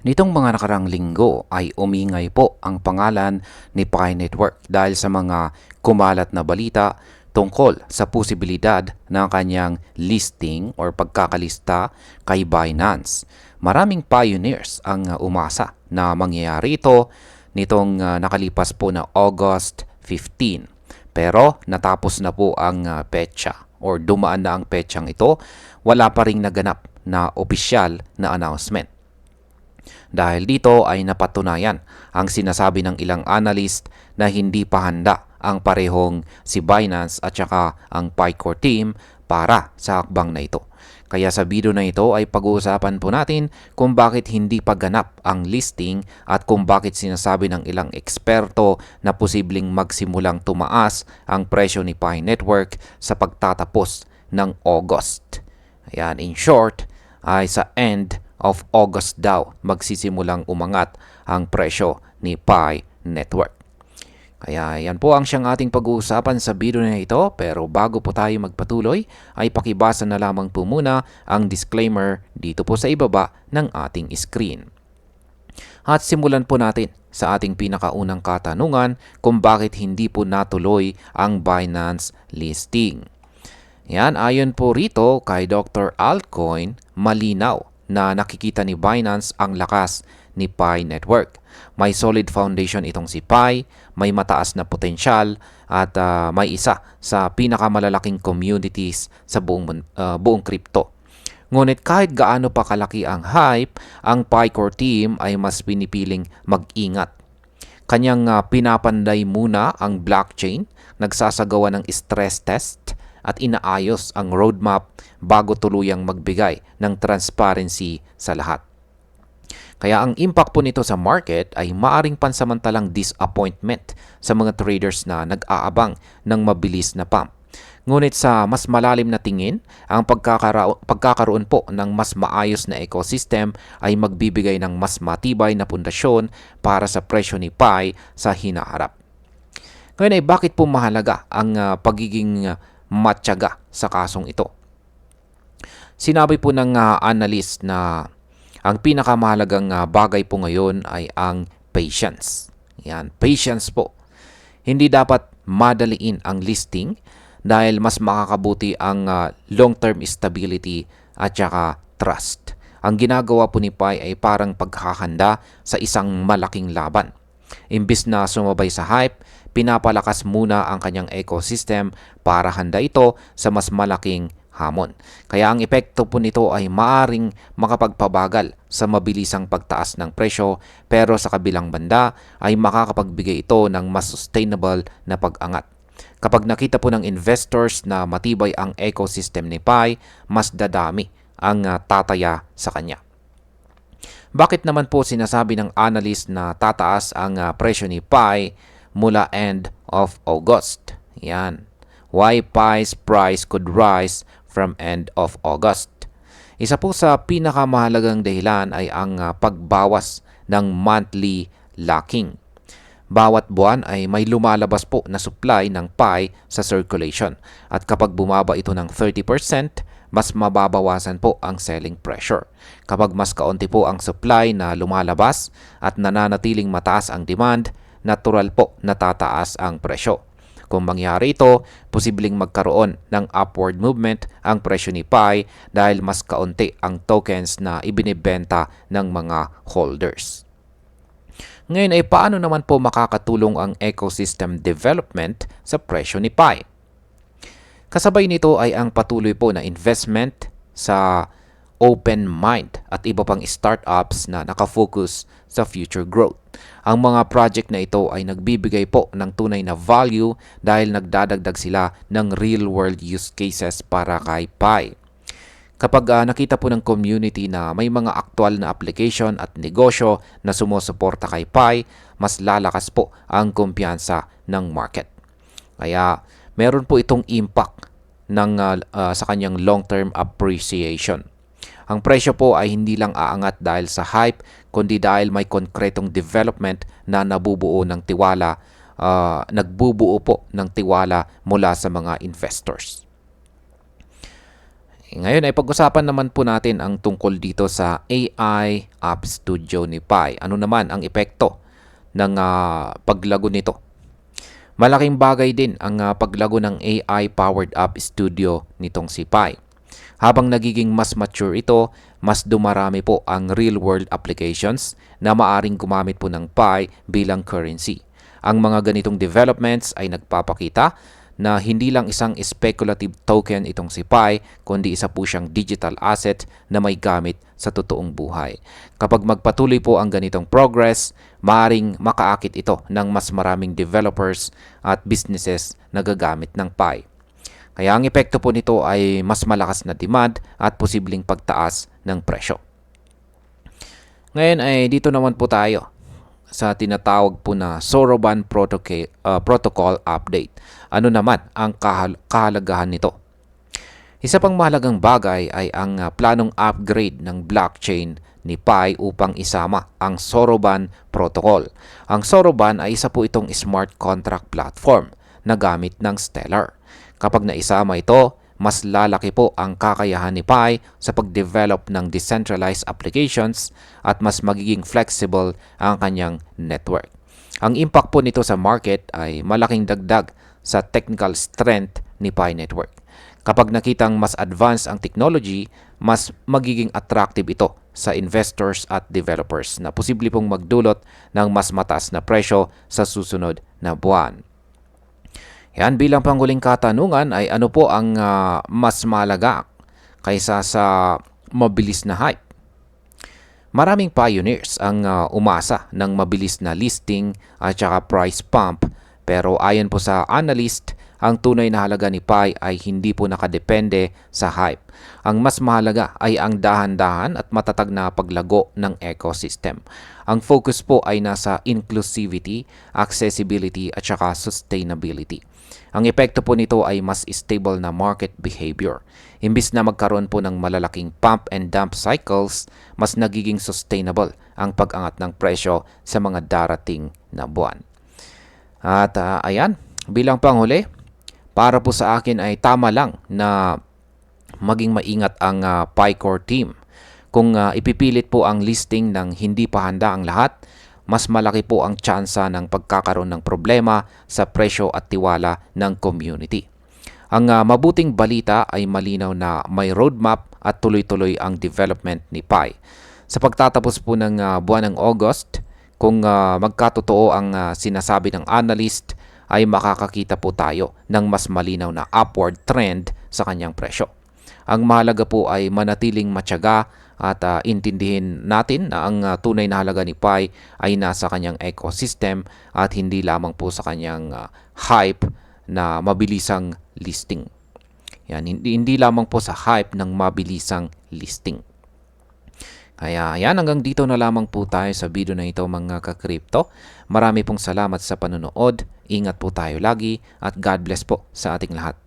Nitong mga nakarang linggo ay umingay po ang pangalan ni Pi Network dahil sa mga kumalat na balita tungkol sa posibilidad ng kanyang listing or pagkakalista kay Binance. Maraming pioneers ang umasa na mangyayari ito nitong nakalipas po na August 15. Pero natapos na po ang petsa or dumaan na ang petsang ito, wala pa ring naganap na opisyal na announcement. Dahil dito ay napatunayan ang sinasabi ng ilang analyst na hindi pa handa ang parehong si Binance at saka ang Picore team para sa hakbang na ito. Kaya sa video na ito ay pag-uusapan po natin kung bakit hindi pa ganap ang listing at kung bakit sinasabi ng ilang eksperto na posibleng magsimulang tumaas ang presyo ni Pi Network sa pagtatapos ng August. Ayan, in short, ay sa end of August daw magsisimulang umangat ang presyo ni Pi Network. Kaya yan po ang siyang ating pag-uusapan sa video na ito, pero bago po tayo magpatuloy ay pakibasa na lamang po muna ang disclaimer dito po sa ibaba ng ating screen. At simulan po natin sa ating pinakaunang katanungan kung bakit hindi po natuloy ang Binance listing. Yan, ayon po rito kay Dr. Altcoin, malinaw na nakikita ni Binance ang lakas ni Pi Network. May solid foundation itong si Pi, may mataas na potensyal at may isa sa pinakamalalaking communities sa buong crypto. Ngunit kahit gaano pa kalaki ang hype, ang Picore team ay mas pinipiling mag-ingat. Kanyang pinapanday muna ang blockchain, nagsasagawa ng stress test at inaayos ang roadmap bago tuluyang magbigay ng transparency sa lahat. Kaya ang impact po nito sa market ay maaring pansamantalang disappointment sa mga traders na nag-aabang ng mabilis na pump. Ngunit sa mas malalim na tingin, ang pagkakaroon po ng mas maayos na ecosystem ay magbibigay ng mas matibay na pundasyon para sa presyo ni Pi sa hinaharap. Ngayon ay bakit po mahalaga ang pagiging matyaga sa kasong ito? Sinabi po ng analyst na ang pinakamahalagang bagay po ngayon ay ang patience. Yan, patience po. Hindi dapat madaliin ang listing dahil mas makakabuti ang long-term stability at saka trust. Ang ginagawa po ni Pi ay parang paghahanda sa isang malaking laban. Imbis na sumabay sa hype, pinapalakas muna ang kanyang ecosystem para handa ito sa mas malaking hamon. Kaya ang epekto po nito ay maaring makapagpabagal sa mabilisang pagtaas ng presyo, pero sa kabilang banda ay makakapagbigay ito ng mas sustainable na pag-angat. Kapag nakita po ng investors na matibay ang ecosystem ni Pi, mas dadami ang tataya sa kanya. Bakit naman po sinasabi ng analyst na tataas ang presyo ni Pi mula end of August? Yan. Why Pi's price could rise from end of August. Isa po sa pinakamahalagang dahilan ay ang pagbawas ng monthly locking. Bawat buwan ay may lumalabas po na supply ng Pi sa circulation at kapag bumaba ito ng 30%, mas mababawasan po ang selling pressure. Kapag mas kaunti po ang supply na lumalabas at nananatiling mataas ang demand, natural po na tataas ang presyo. Kung mangyari ito, posibleng magkaroon ng upward movement ang presyo ni Pi dahil mas kaunti ang tokens na ibinibenta ng mga holders. Ngayon ay paano naman po makakatulong ang ecosystem development sa presyo ni Pi? Kasabay nito ay ang patuloy po na investment sa open mind at iba pang startups na nakafocus sa future growth. Ang mga project na ito ay nagbibigay po ng tunay na value dahil nagdadagdag sila ng real-world use cases para kay Pi. Kapag nakita po ng community na may mga aktual na application at negosyo na sumusuporta kay Pi, mas lalakas po ang kumpiyansa ng market. Kaya meron po itong impact sa kanyang long-term appreciation. Ang presyo po ay hindi lang aangat dahil sa hype, kundi dahil may konkretong development na nagbubuo po ng tiwala mula sa mga investors. Ngayon ay pag-usapan naman po natin ang tungkol dito sa AI App Studio ni Pi. Ano naman ang epekto ng paglago nito? Malaking bagay din ang paglago ng AI-powered App Studio nitong si Pi. Habang nagiging mas mature ito, mas dumarami po ang real-world applications na maaring gumamit po ng Pi bilang currency. Ang mga ganitong developments ay nagpapakita na hindi lang isang speculative token itong si Pi, kundi isa po siyang digital asset na may gamit sa totoong buhay. Kapag magpatuloy po ang ganitong progress, maaaring makaakit ito ng mas maraming developers at businesses na gagamit ng Pi. Kaya ang epekto po nito ay mas malakas na demand at posibleng pagtaas ng presyo. Ngayon ay dito naman po tayo sa tinatawag po na Soroban Protocol Update. Ano naman ang kahalagahan nito? Isa pang mahalagang bagay ay ang planong upgrade ng blockchain ni Pi upang isama ang Soroban Protocol. Ang Soroban ay isa po itong smart contract platform na gamit ng Stellar. Kapag naisama ito, mas lalaki po ang kakayahan ni Pi sa pag-develop ng decentralized applications at mas magiging flexible ang kanyang network. Ang impact po nito sa market ay malaking dagdag sa technical strength ni Pi Network. Kapag nakitang mas advanced ang technology, mas magiging attractive ito sa investors at developers na posible pong magdulot ng mas mataas na presyo sa susunod na buwan. Yan, bilang panghuling katanungan ay ano po ang mas mahalaga kaysa sa mabilis na hype? Maraming pioneers ang umasa ng mabilis na listing at saka price pump, pero ayon po sa analyst, ang tunay na halaga ni Pi ay hindi po nakadepende sa hype. Ang mas mahalaga ay ang dahan-dahan at matatag na paglago ng ecosystem. Ang focus po ay nasa inclusivity, accessibility at saka sustainability. Ang epekto po nito ay mas stable na market behavior. Imbis na magkaroon po ng malalaking pump and dump cycles, mas nagiging sustainable ang pag-angat ng presyo sa mga darating na buwan. At ayan, bilang panghuli, para po sa akin ay tama lang na maging maingat ang Pi-Core team. Kung ipipilit po ang listing ng hindi pa handa ang lahat, mas malaki po ang tsansa ng pagkakaroon ng problema sa presyo at tiwala ng community. Ang mabuting balita ay malinaw na may roadmap at tuloy-tuloy ang development ni Pi. Sa pagtatapos po ng buwan ng August, kung magkatotoo ang sinasabi ng analyst, ay makakakita po tayo ng mas malinaw na upward trend sa kanyang presyo. Ang mahalaga po ay manatiling matyaga at intindihin natin na ang tunay na halaga ni Pi ay nasa kanyang ecosystem at hindi lamang po sa kanyang hype na mabilisang listing. Yan, hindi lamang po sa hype ng mabilisang listing. Kaya yan, hanggang dito na lamang po tayo sa video na ito mga ka-crypto. Marami pong salamat sa panonood. Ingat po tayo lagi at God bless po sa ating lahat.